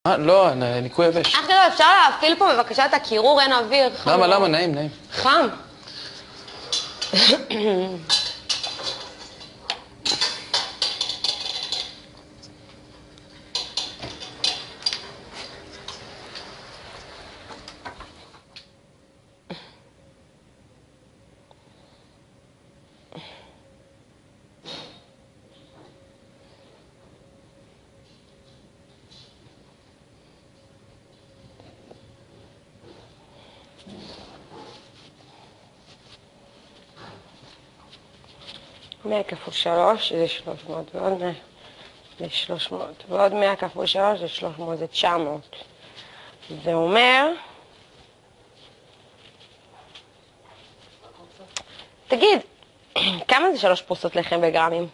לא, ניקוי יבש. אח גדול, אפשר להפעיל פה בבקשה את הקירור, אין אוויר. למה? נעים. חם. מאה כפול 3 זה 300 ועוד 100 זה 300 ועוד 100 כפול 3 זה 300 זה 900. זה אומר... תגיד, כמה זה 3 פרוסות לחם בגרמים?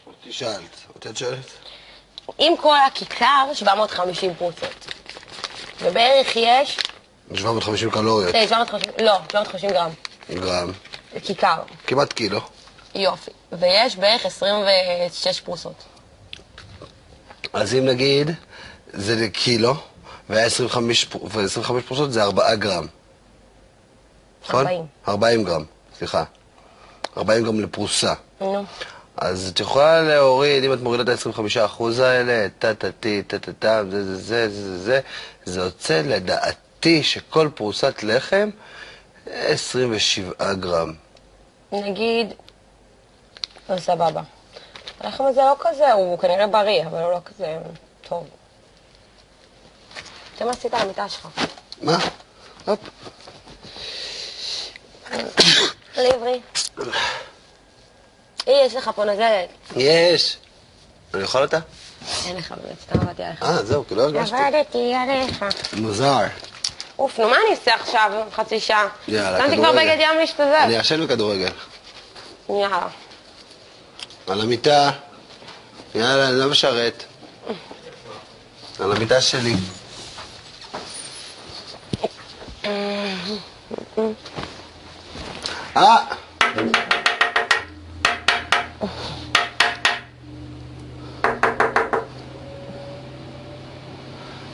אותי שאלת, אותי את שואלת? עם כל הכיכר 750 פרוסות. ובערך יש... 750 קלוריות. 750 גרם. גרם. כיכר. כמעט קילו. יופי. ויש בערך 26 פרוסות. אז אם נגיד, זה קילו, והיה 25 פרוסות, זה 4 גרם. נכון? 40 גרם, סליחה. 40 גרם לפרוסה. נו. אז את יכולה להוריד, אם את מורידה את ה-25% האלה, זה יוצא לדעתי שכל פרוסת לחם 27 גרם. נגיד, סבבה. הלחם הזה לא כזה, הוא כנראה בריא, אבל הוא לא כזה טוב. אתה מה עשית על המיטה שלך? מה? הופ. ליברי. יש לך פה נזלת. יש. אני אוכל אותה? אין לך באמת, סתם עבדתי עליך. זהו, כי לא הרגשתי. עבדתי עליך. מוזר. אוף, נו מה אני אעשה עכשיו? חצי שעה. יאללה, שמתי כבר בגד ים להשתזף. אני אשן בכדורגל. יאללה. על המיטה. יאללה, אני לא משרת. על המיטה שלי.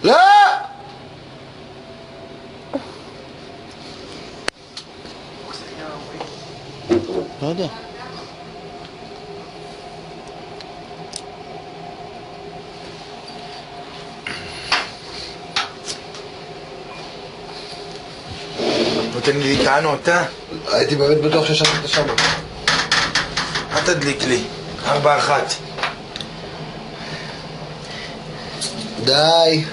לא! לא יודע. נותן לי להיכענו אותה? הייתי באמת בטוח ששתת שם. אל תדליק לי. 4-1. די.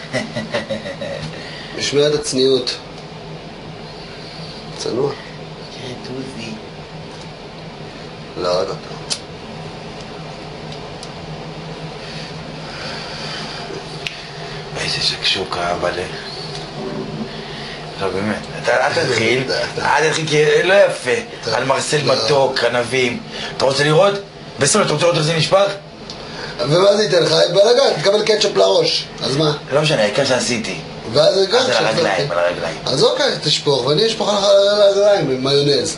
משמע את הצניעות. צנוע. תראה טוזי. לא. איזה שקשוקה, בלה. לא, באמת. אל תתחיל, כי לא יפה. על מרסל מתוק, ענבים. אתה רוצה לראות? בסדר, אתה רוצה לראות איך זה נשפך? ומה זה ייתן לך? בלגן, תקבל קטשופ לראש. אז מה? לא משנה, העיקר שעשיתי. ואז זה גם אז על הרגליים, על הרגליים. אז אוקיי, תשפוך, ואני אשפוך לך על הרגליים עם מיונז.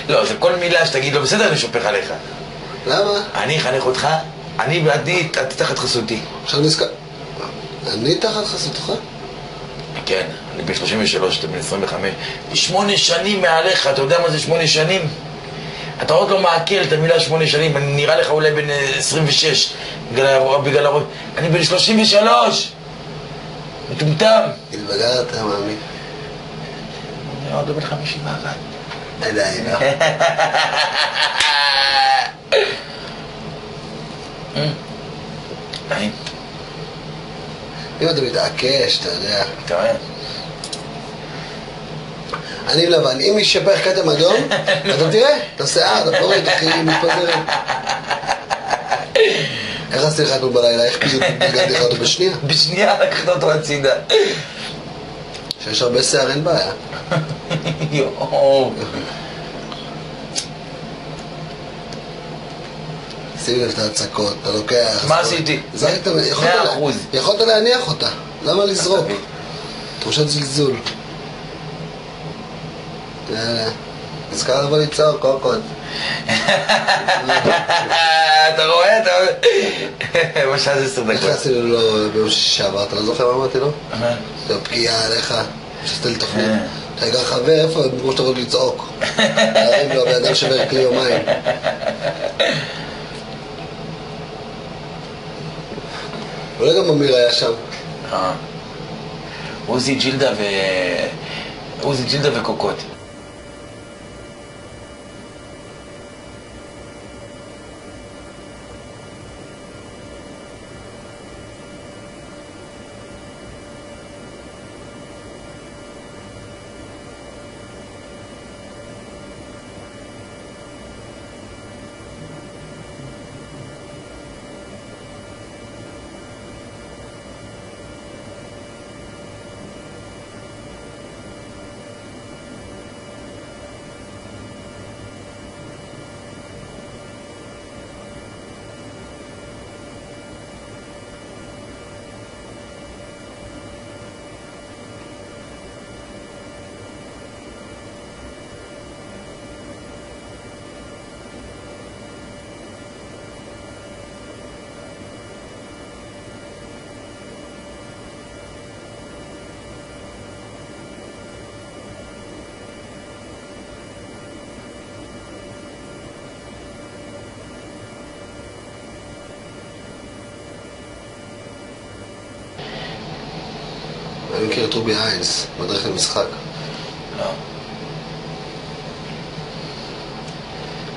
לא, זה כל מילה שתגיד לו, בסדר, אני שופך עליך. למה? אני אחנך אותך, אני תחת חסותי. עכשיו נזכר... אני תחת חסותך? כן, אני ב-33, אתה בן 25. 8 שנים מעליך, אתה יודע מה זה 8 שנים? אתה עוד לא מעכל את המילה 8 שנים, אני נראה לך אולי בן 26, בגלל הראש. אני בן 33! מטומטם! התבגר אתה מאמין. אני עוד לא בן 51. עדיין, לא. נעים. אם אתה מתעקש, אתה יודע. אתה רואה? אני לבן, אם ישפך כתם אדום, אתה תראה, את השיער, אתה פורט, אחי, מתפזרת. איך עשיתי לך אתמול בלילה? איך פשוט הגעתי לך אותו בשנייה? בשנייה לקחת אותו הצידה. שיש הרבה שיער, אין בעיה. יואו. שים לב את ההצקות, אתה לוקח... מה עשיתי? 100%. יכולת להניח אותה, למה לזרוק? תחושת זלזול. יאללה, נזכר לבוא ליצור קוקות. אתה רואה? מה שעה זה 10 דקות. איך עשינו לו ביום שישי שעבר? אתה לא זוכר מה אמרתי לו? מה? זה פגיעה עליך, שעשתה לי תוכנית. אתה גר חבר, איפה? כמו שאתה רואה לצעוק. להרים לו, הבן אדם שבר כלי יומיים. אולי גם אמיר היה שם. עוזי ג'ילדה וקוקות. אני מכיר את רובי היינס, מדריך למשחק. לא.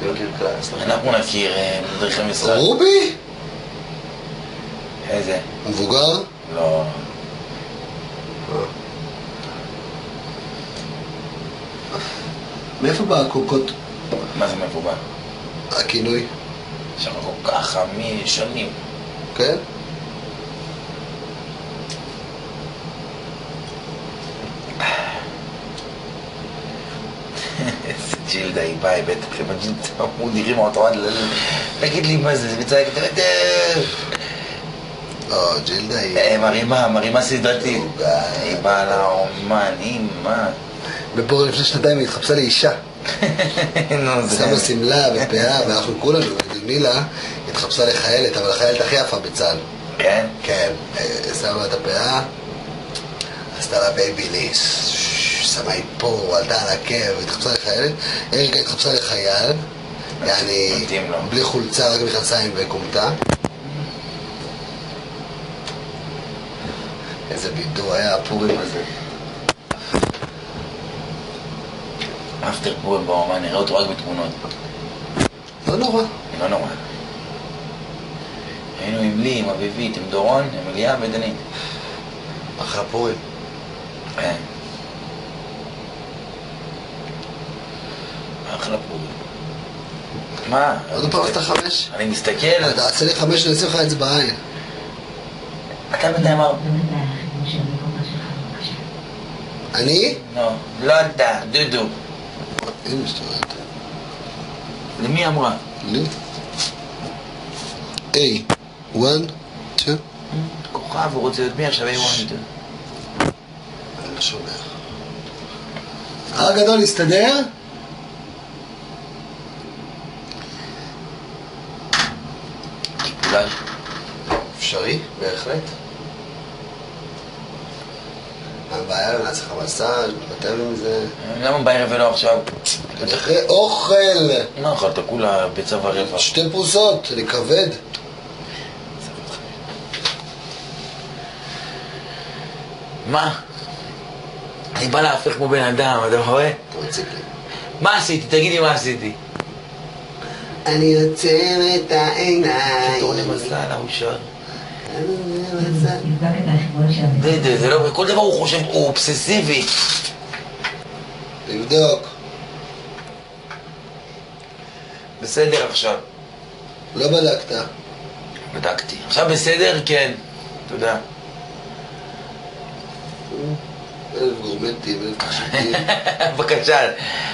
אני מכיר קלאס. אנחנו נכיר מדריך למשחק. רובי? איזה? מבוגר? לא. מאיפה בא הקוקות? מה זה מאיפה בא? הכינוי? שם כל כך חמי שנים. כן? איזה ג'ילדה היא באה, בטח עם הג'ילדה הוא נראים אותו עד תגיד לי מה זה, זה מצייק, ג'ילדה היא... מרימה סדרתית. היא באה לאומן, אימא. בפורים לפני שנתיים היא התחפשה לאישה. נו, זה... שמה שמלה ופאה, ואנחנו כולנו, מילה התחפשה לחיילת, אבל החיילת הכי יפה בצה"ל. כן? כן, שמה את הפאה, עשתה לה בייבי ליס, שמה איפור, עלתה על עקב, התחפשה לחיילת, אריקה התחפשה לחייל, יעני, בלי חולצה, רק מכנסיים וקומטה. איזה בידור היה הפורים הזה. אפטר פורים באומן, נראה אותו רק בתמונות. לא נורא. לא נורא. היינו עם לי, עם אביבית, עם דורון, עם אליה ודנית. אחרי הפורים. כן. אחלה פורים. מה? עוד פעם אתה 5? אני מסתכל... תעשה לי 5 ונשים לך את זה בעין. אתה בינתיים אמר... אני? לא אתה, דודו. אין משתורת. למי אמרה? לי? A, 1, 2. כוכב, הוא רוצה להיות מי עכשיו A1. אני לא שומע. הר גדול, הסתדר? קיפולאז' אפשרי, בהחלט. בערב נעשה לך מסאז', נתבטל מזה. למה בערב ולא עכשיו? אחרי אוכל! מה אכלת? כולה ביצה ורבע. 2 פרוסות, אני כבד. מה? אני בא להפך כמו בן אדם, אתה רואה? אתה מציק לי. מה עשיתי? תגיד לי מה עשיתי. אני עוצר את העיניים. תורני מזל, הוא שר. זה לא, כל דבר הוא חושב, הוא אובססיבי. לבדוק. בסדר עכשיו. לא בדקת. בדקתי. עכשיו בסדר? כן. תודה. 1000 גורמטים, 1000 תכשיטים. בבקשה,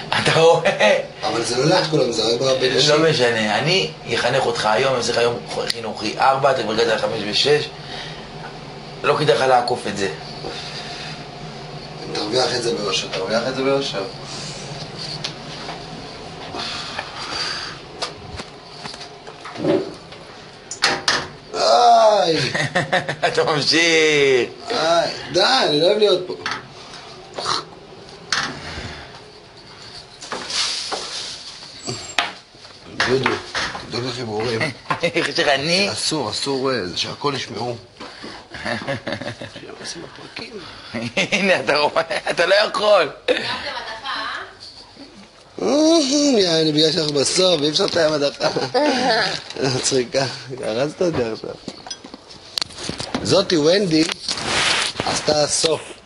אתה רואה? אבל זה לא לאט כולם, זה רק בהרבה נשים. לא משנה, אני אחנך אותך היום, אני אעשה לך היום חינוכי 4, אתה כבר גדל 5 ו-6. לא כדאי לך לעקוף את זה. תרוויח את זה ביושר, תרוויח את זה ביושר. די. אתה ממשיך. די, אני לא אוהב להיות פה. דודו, תדאג לחיבורים. איך שאני? אסור, זה שהכל ישמעו. שעושים הפרקים. הנה, אתה רואה, אתה לא יכול. יאללה, בגלל שאנחנו בסוף, אי אפשר לתאם הדחה. מצחיקה, הרסת אותי עכשיו. זאתי ונדי עשתה סוף.